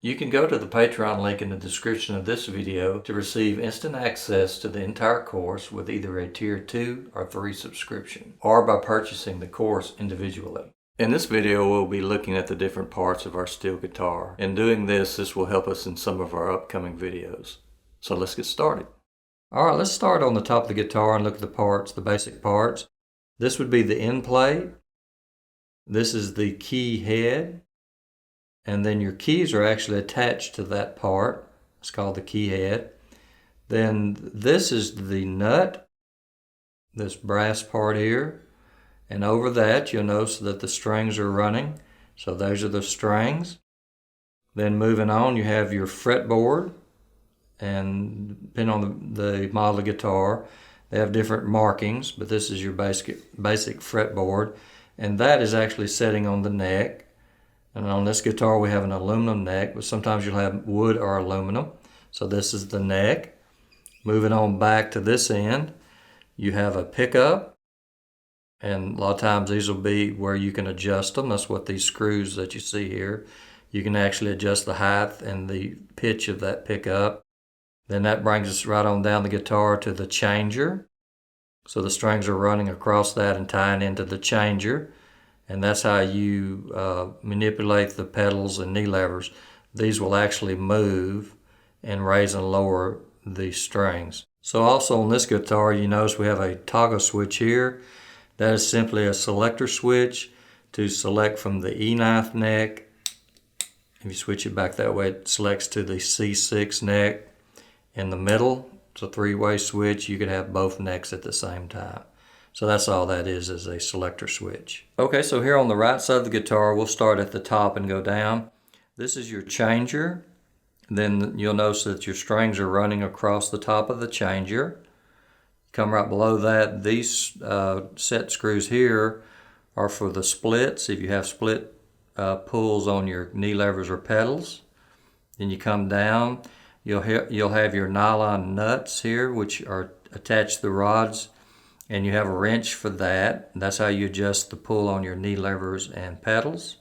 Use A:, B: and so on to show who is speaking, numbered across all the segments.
A: You can go to the Patreon link in the description of this video to receive instant access to the entire course with either a Tier 2 or 3 subscription, or by purchasing the course individually. In this video, we'll be looking at the different parts of our steel guitar. In doing this will help us in some of our upcoming videos. So let's get started. Alright, let's start on the top of the guitar and look at the parts, the basic parts. This would be the end plate. This is the key head. And then your keys are actually attached to that part. It's called the key head. Then this is the nut, this brass part here. And over that, you'll notice that the strings are running. So those are the strings. Then moving on, you have your fretboard. And depending on the model of guitar, they have different markings, but this is your basic fretboard. And that is actually setting on the neck. And on this guitar we have an aluminum neck, but sometimes you'll have wood or aluminum. So this is the neck. Moving on back to this end, you have a pickup. And a lot of times these will be where you can adjust them. That's what these screws that you see here. You can actually adjust the height and the pitch of that pickup. Then that brings us right on down the guitar to the changer. So the strings are running across that and tying into the changer. And that's how you manipulate the pedals and knee levers. These will actually move and raise and lower the strings. So also on this guitar, you notice we have a toggle switch here. That is simply a selector switch to select from the E-knife neck. If you switch it back that way, it selects to the C6 neck. In the middle, it's a three-way switch. You could have both necks at the same time. So that's all that is a selector switch. Okay, so here on the right side of the guitar, we'll start at the top and go down. This is your changer. Then you'll notice that your strings are running across the top of the changer. Come right below that, these set screws here are for the splits. If you have split pulls on your knee levers or pedals. Then you come down, you'll have your nylon nuts here, which are attached to the rods. And you have a wrench for that. That's how you adjust the pull on your knee levers and pedals.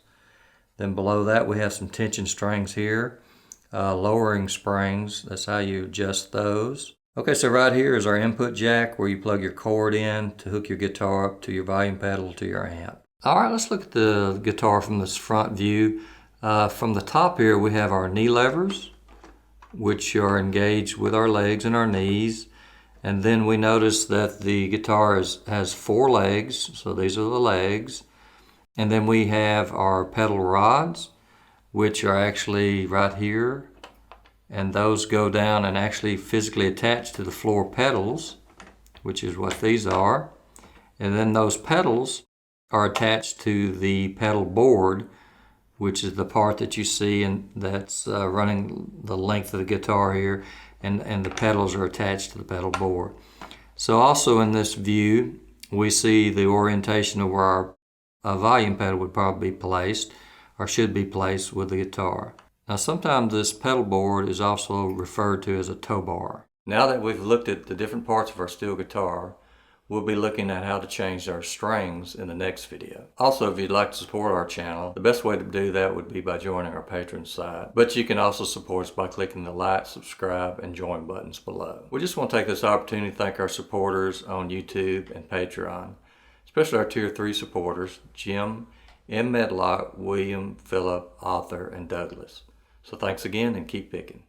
A: Then below that we have some tension strings here, lowering springs. That's how you adjust those. Okay, so right here is our input jack where you plug your cord in to hook your guitar up to your volume pedal to your amp. Alright, let's look at the guitar from this front view. From the top here we have our knee levers, which are engaged with our legs and our knees. And then we notice that the guitar has 4 legs, so these are the legs. And then we have our pedal rods, which are actually right here. And those go down and actually physically attach to the floor pedals, which is what these are. And then those pedals are attached to the pedal board, which is the part that you see and that's running the length of the guitar here. And the pedals are attached to the pedal board. So also in this view, we see the orientation of where our volume pedal would probably be placed, or should be placed with the guitar. Now sometimes this pedal board is also referred to as a tow bar. Now that we've looked at the different parts of our steel guitar, we'll be looking at how to change our strings in the next video. Also, if you'd like to support our channel, the best way to do that would be by joining our Patreon site. But you can also support us by clicking the like, subscribe, and join buttons below. We just want to take this opportunity to thank our supporters on YouTube and Patreon, especially our Tier 3 supporters, Jim, M. Medlock, William, Philip, Arthur, and Douglas. So thanks again and keep picking.